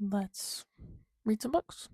let's read some books.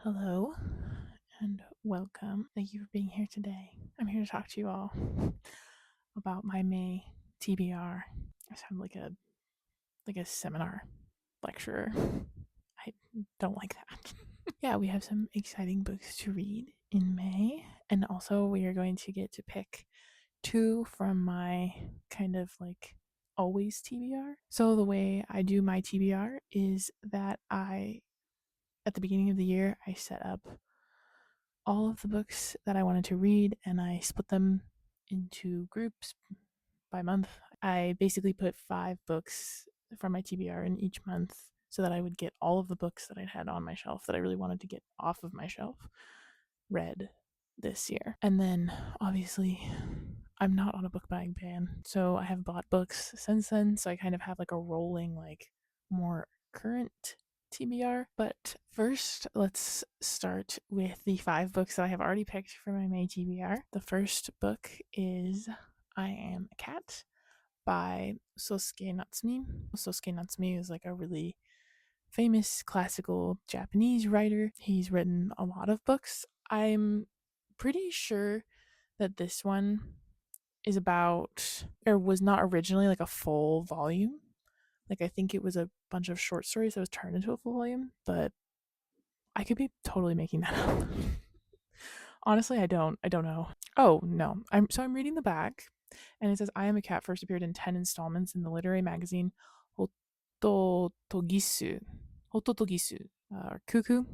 Hello and welcome. Thank you for being here today. I'm here to talk to you all about my May TBR. I sound like a seminar lecturer. I don't like that. Yeah, we have some exciting books to read in May, and also we are going to get to pick two from my kind of like always TBR. So the way I do my TBR is that at the beginning of the year, I set up all of the books that I wanted to read and I split them into groups by month. I basically put 5 books from my TBR in each month so that I would get all of the books that I'd had on my shelf that I really wanted to get off of my shelf read this year. And then obviously I'm not on a book buying ban, so I have bought books since then, so I kind of have like a rolling, like more current TBR. But first, let's start with the 5 books that I have already picked for my May TBR. The first book is I Am a Cat by Sosuke Natsume. Sosuke Natsume is like a really famous classical Japanese writer. He's written a lot of books. I'm pretty sure that this one is about, or was not originally like a full volume. Like, I think it was a bunch of short stories that was turned into a full volume, but I could be totally making that up. Honestly, I don't know. Oh no, I'm reading the back, and it says I Am a Cat first appeared in 10 installments in the literary magazine Hototogisu, or Cuckoo,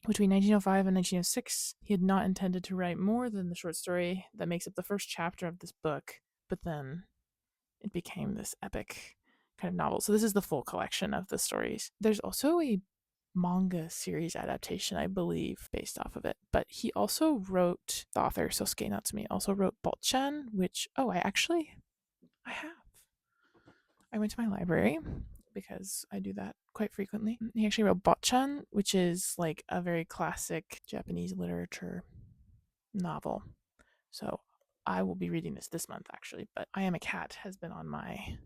between 1905 and 1906. He had not intended to write more than the short story that makes up the first chapter of this book, but then it became this epic kind of novel. So this is the full collection of the stories. There's also a manga series adaptation, I believe, based off of it. But he also wrote, the author Sosuke Natsume also wrote Botchan, which, I have. I went to my library because I do that quite frequently. He actually wrote Botchan, which is like a very classic Japanese literature novel. So I will be reading this month actually, but I Am a Cat has been on my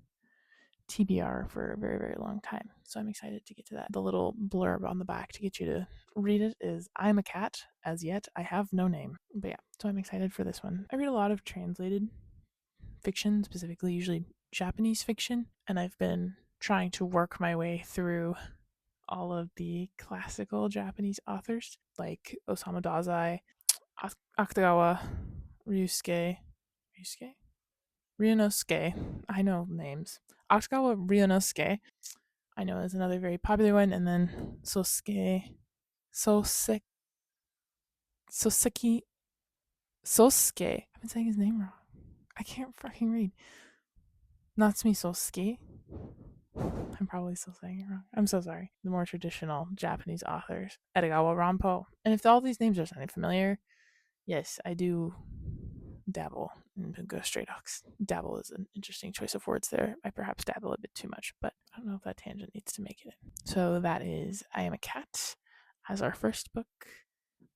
TBR for a very, very long time. So I'm excited to get to that. The little blurb on the back to get you to read it is I'm a cat. As yet, I have no name. But yeah, so I'm excited for this one. I read a lot of translated fiction, specifically usually Japanese fiction, and I've been trying to work my way through all of the classical Japanese authors like Osamu Dazai, Akutagawa, Ryunosuke. I know names. Akutagawa Ryunosuke, I know is another very popular one, and then Soseki, Soseki, Sosuke. I've been saying his name wrong. I can't fucking read. Natsume Sosuke. I'm probably still saying it wrong. I'm so sorry. The more traditional Japanese authors, Edogawa Rampo. And if all these names are sounding familiar, yes, I do dabble in Bungo Stray Dogs. Dabble is an interesting choice of words there. I perhaps dabble a bit too much, but I don't know if that tangent needs to make it in. So that is I Am a Cat as our first book.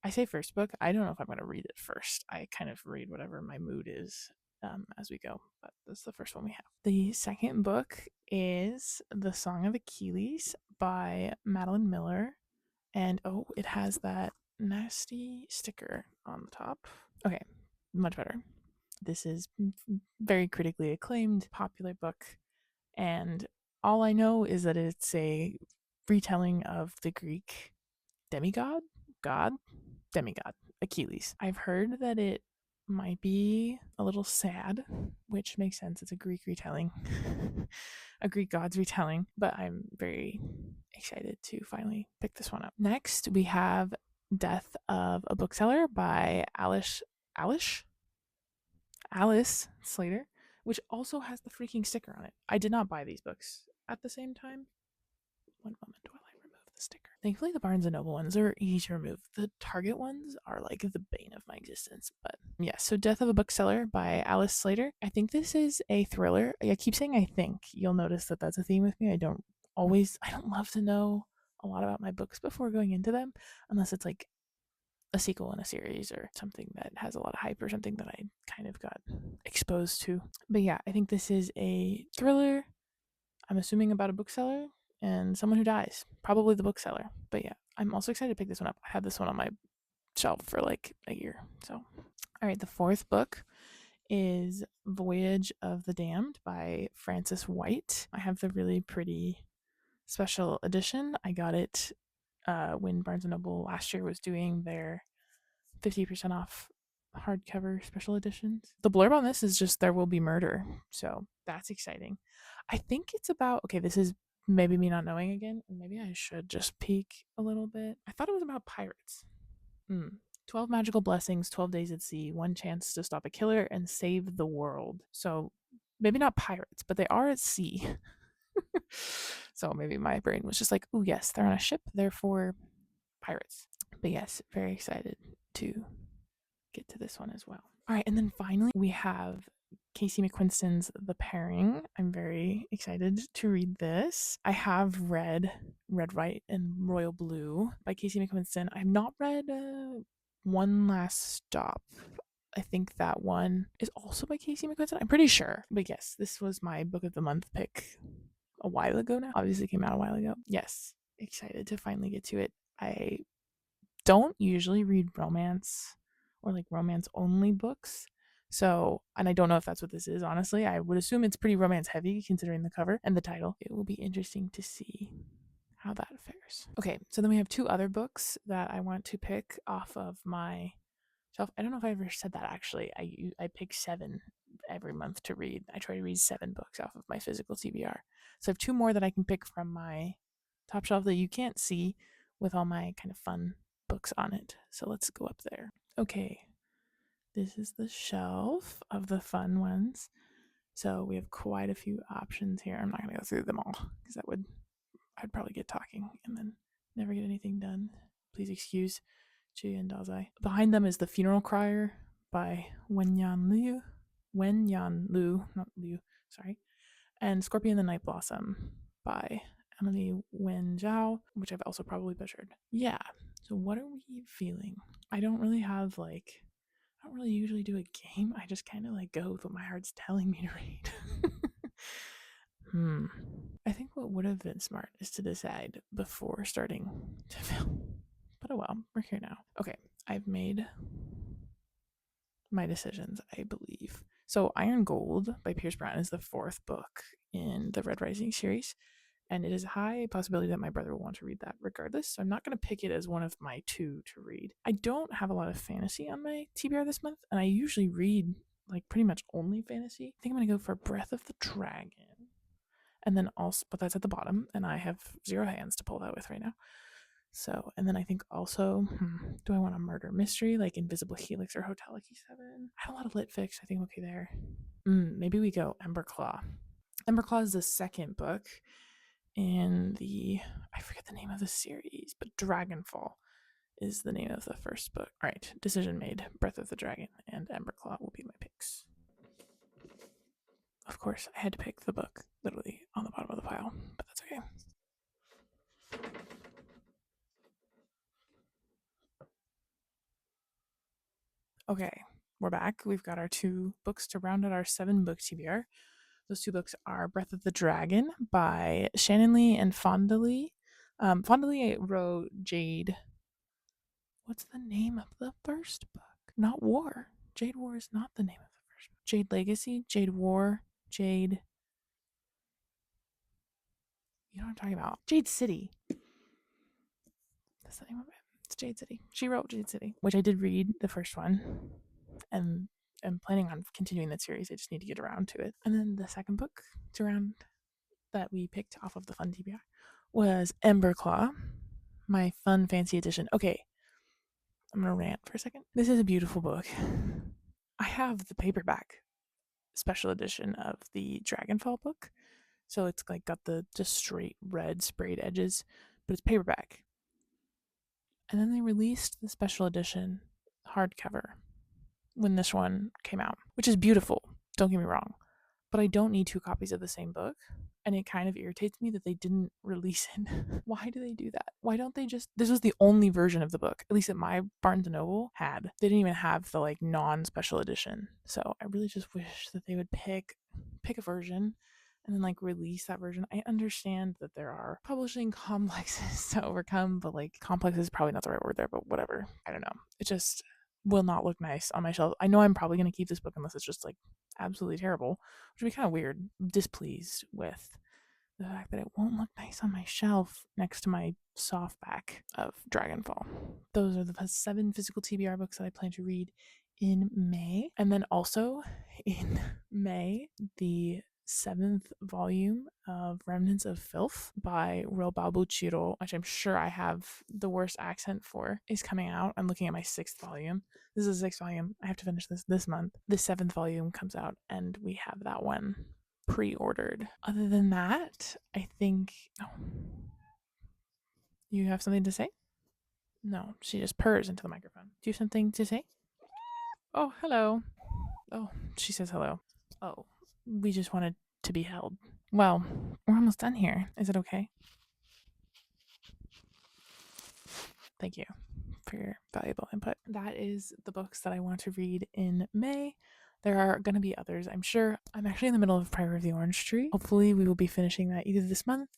I say first book. I don't know if I'm going to read it first. I kind of read whatever my mood is as we go, but that's the first one we have. The second book is The Song of Achilles by Madeline Miller. And oh, it has that nasty sticker on the top. Okay, much better. This is very critically acclaimed, popular book, and all I know is that it's a retelling of the Greek demigod, god, demigod, Achilles. I've heard that it might be a little sad, which makes sense. It's a Greek retelling, a Greek god's retelling, but I'm very excited to finally pick this one up. Next, we have Death of a Bookseller by Alice Slater, which also has the freaking sticker on it. I did not buy these books at the same time. One moment while I remove the sticker. Thankfully, the Barnes and Noble ones are easy to remove. The Target ones are like the bane of my existence. But yeah, so Death of a Bookseller by Alice Slater. I think this is a thriller. I keep saying I think. You'll notice that that's a theme with me. I don't love to know a lot about my books before going into them, unless it's like a sequel in a series or something that has a lot of hype or something that I kind of got exposed to. But yeah, I think this is a thriller. I'm assuming about a bookseller and someone who dies, probably the bookseller. But yeah, I'm also excited to pick this one up. I had this one on my shelf for like a year. So, all right, the fourth book is Voyage of the Damned by Frances White. I have the really pretty special edition. I got it when Barnes & Noble last year was doing their 50% off hardcover special editions. The blurb on this is just there will be murder. So that's exciting. I think it's about, okay, this is maybe me not knowing again. Maybe I should just peek a little bit. I thought it was about pirates. 12 magical blessings, 12 days at sea, one chance to stop a killer and save the world. So maybe not pirates, but they are at sea. So maybe my brain was just like, oh, yes, they're on a ship, therefore pirates. But yes, very excited to get to this one as well. All right, and then finally we have Casey McQuiston's The Pairing. I'm very excited to read this. I have read Red, White, and Royal Blue by Casey McQuiston. I've not read One Last Stop. I think that one is also by Casey McQuiston. I'm pretty sure. But yes, this was my book of the month pick a while ago now. Obviously came out a while ago. Yes, excited to finally get to it. I don't usually read romance or like romance only books. So, and I don't know if that's what this is, honestly. I would assume it's pretty romance heavy considering the cover and the title. It will be interesting to see how that fares. Okay, so then we have two other books that I want to pick off of my shelf. I don't know if I ever said that actually. I pick 7 every month to read. I try to read 7 books off of my physical TBR. So I have 2 more that I can pick from my top shelf that you can't see with all my kind of fun books on it. So let's go up there. Okay, this is the shelf of the fun ones. So we have quite a few options here. I'm not going to go through them all because I'd probably get talking and then never get anything done. Please excuse Ji and Dazai. Behind them is The Funeral Crier by Wenyan Liu, not Liu, sorry. And Scorpion the Night Blossom by Emily Wen Zhao, which I've also probably butchered. Yeah. So what are we feeling? I don't really usually do a game. I just kind of like go with what my heart's telling me to read. I think what would have been smart is to decide before starting to film. But oh well, we're here now. Okay, I've made my decisions, I believe. So Iron Gold by Pierce Brown is the 4th book in the Red Rising series, and it is a high possibility that my brother will want to read that regardless. So I'm not going to pick it as one of my 2 to read. I don't have a lot of fantasy on my TBR this month, and I usually read like pretty much only fantasy. I think I'm going to go for Breath of the Dragon. And then also, but that's at the bottom, and I have 0 hands to pull that with right now. So, and then I think also, do I want a murder mystery like Invisible Helix or Hotel Lucky 7? I have a lot of lit fics. I think I'm okay there. Maybe we go Emberclaw. Emberclaw is the 2nd book in I forget the name of the series, but Dragonfall is the name of the 1st book. All right, decision made. Breath of the Dragon and Emberclaw will be my picks. Of course, I had to pick the book literally on the bottom of the pile, but that's okay. Okay, we're back. We've got our 2 books to round out our 7 book TBR. Those 2 books are Breath of the Dragon by Shannon Lee and Fonda Lee. Fonda Lee wrote Jade. What's the name of the 1st book? Not War. Jade War is not the name of the 1st book. Jade Legacy, Jade War, Jade. You know what I'm talking about? Jade City. That's the name of it. It's Jade City. She wrote Jade City, which I did read the 1st one, and I'm planning on continuing that series. I just need to get around to it. And then the 2nd book to round that we picked off of the fun TBR was Emberclaw, my fun fancy edition. Okay, I'm gonna rant for a second. This is a beautiful book. I have the paperback special edition of the Dragonfall book, so it's like got the just straight red sprayed edges, but it's paperback. And then they released the special edition hardcover when this one came out, which is beautiful. Don't get me wrong. But I don't need 2 copies of the same book. And it kind of irritates me that they didn't release it. Why do they do that? Why don't they just, this was the only version of the book, at least at my Barnes & Noble had. They didn't even have the like non-special edition. So I really just wish that they would pick a version and then like release that version. I understand that there are publishing complexes to overcome, but like complex is probably not the right word there, but whatever. I don't know. It just will not look nice on my shelf. I know I'm probably going to keep this book unless it's just like absolutely terrible, which would be kind of weird. Displeased with the fact that it won't look nice on my shelf next to my softback of Dragonfall. Those are the 7 physical TBR books that I plan to read in May. And then also in May, the 7th volume of Remnants of Filth by Robabuchiro, which I'm sure I have the worst accent for, is coming out. I'm looking at my 6th volume. This is the 6th volume. I have to finish this month. The 7th volume comes out, and we have that one pre-ordered. Other than that, I think... Oh. You have something to say? No, she just purrs into the microphone. Do you have something to say? Oh, hello. Oh, she says hello. Oh, we just wanted to be held. Well, we're almost done here. Is it okay? Thank you for your valuable input. That is the books that I want to read in May. There are going to be others, I'm sure. I'm actually in the middle of Priory of the Orange Tree. Hopefully we will be finishing that either this month,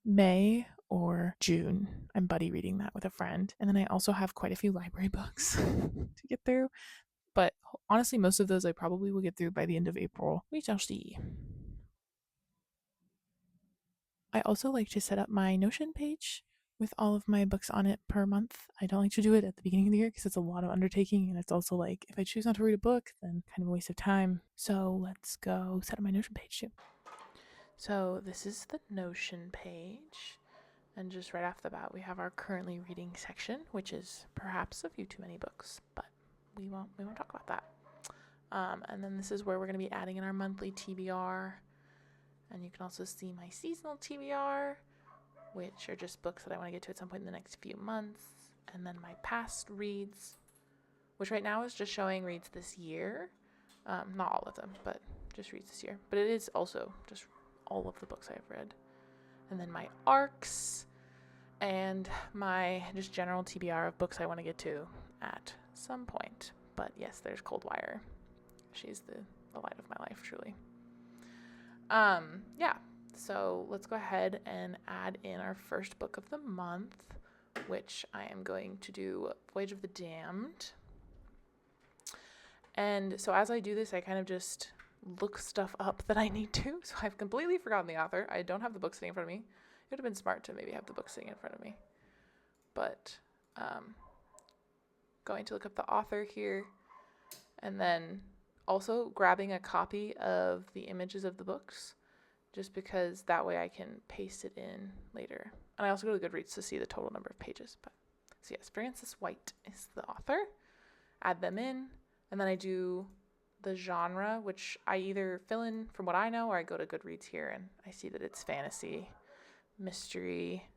May or June. I'm buddy reading that with a friend. And then I also have quite a few library books to get through. But honestly, most of those I probably will get through by the end of April. We shall see. I also like to set up my Notion page with all of my books on it per month. I don't like to do it at the beginning of the year because it's a lot of undertaking, and it's also like if I choose not to read a book, then kind of a waste of time. So let's go set up my Notion page too. So this is the Notion page, and just right off the bat we have our currently reading section, which is perhaps a few too many books, but we won't talk about that. And then this is where we're going to be adding in our monthly TBR, and you can also see my seasonal TBR, which are just books that I want to get to at some point in the next few months, and then my past reads, which right now is just showing reads this year. Not all of them, but just reads this year. But it is also just all of the books I've read. And then my arcs, and my just general TBR of books I want to get to at some point. But yes, there's Coldwire. She's the light of my life, truly. Yeah. So let's go ahead and add in our first book of the month, which I am going to do Voyage of the Damned. And so as I do this, I kind of just look stuff up that I need to. So I've completely forgotten the author. I don't have the book sitting in front of me. It would have been smart to maybe have the book sitting in front of me. But going to look up the author here, and then also grabbing a copy of the images of the books, just because that way I can paste it in later. And I also go to Goodreads to see the total number of pages. But so yes, Frances White is the author. Add them in, and then I do the genre, which I either fill in from what I know, or I go to Goodreads here and I see that it's fantasy, mystery,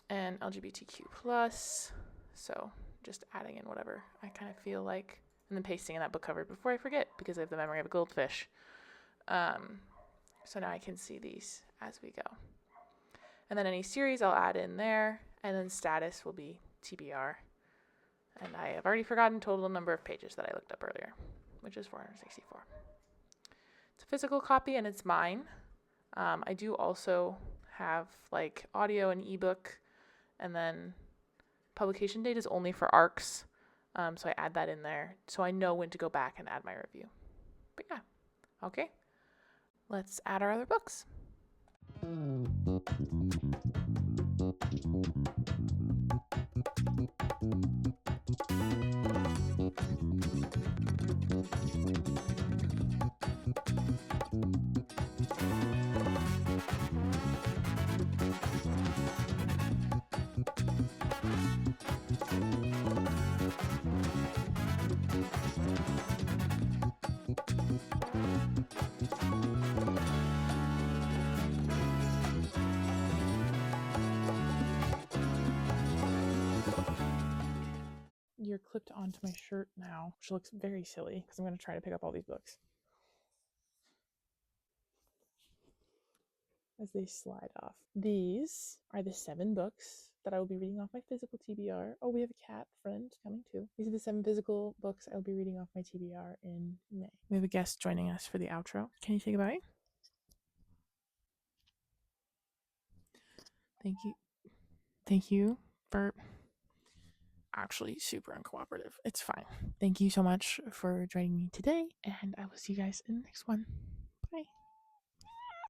and LGBTQ+. So just adding in whatever I kind of feel like, and then pasting in that book cover before I forget, because I have the memory of a goldfish. So now I can see these as we go. And then any series I'll add in there, and then status will be TBR. And I have already forgotten total number of pages that I looked up earlier, which is 464. It's a physical copy and it's mine. I do also have like audio and ebook, and then publication date is only for ARCs. So I add that in there so I know when to go back and add my review. But yeah, okay. Let's add our other books. onto my shirt now, which looks very silly because I'm going to try to pick up all these books as they slide off. These are the 7 books that I will be reading off my physical TBR. Oh, we have a cat friend coming too. These are the 7 physical books I will be reading off my TBR in May. We have a guest joining us for the outro. Can you say goodbye? Thank you. Thank you for actually super uncooperative. It's fine. Thank you so much for joining me today, and I will see you guys in the next one.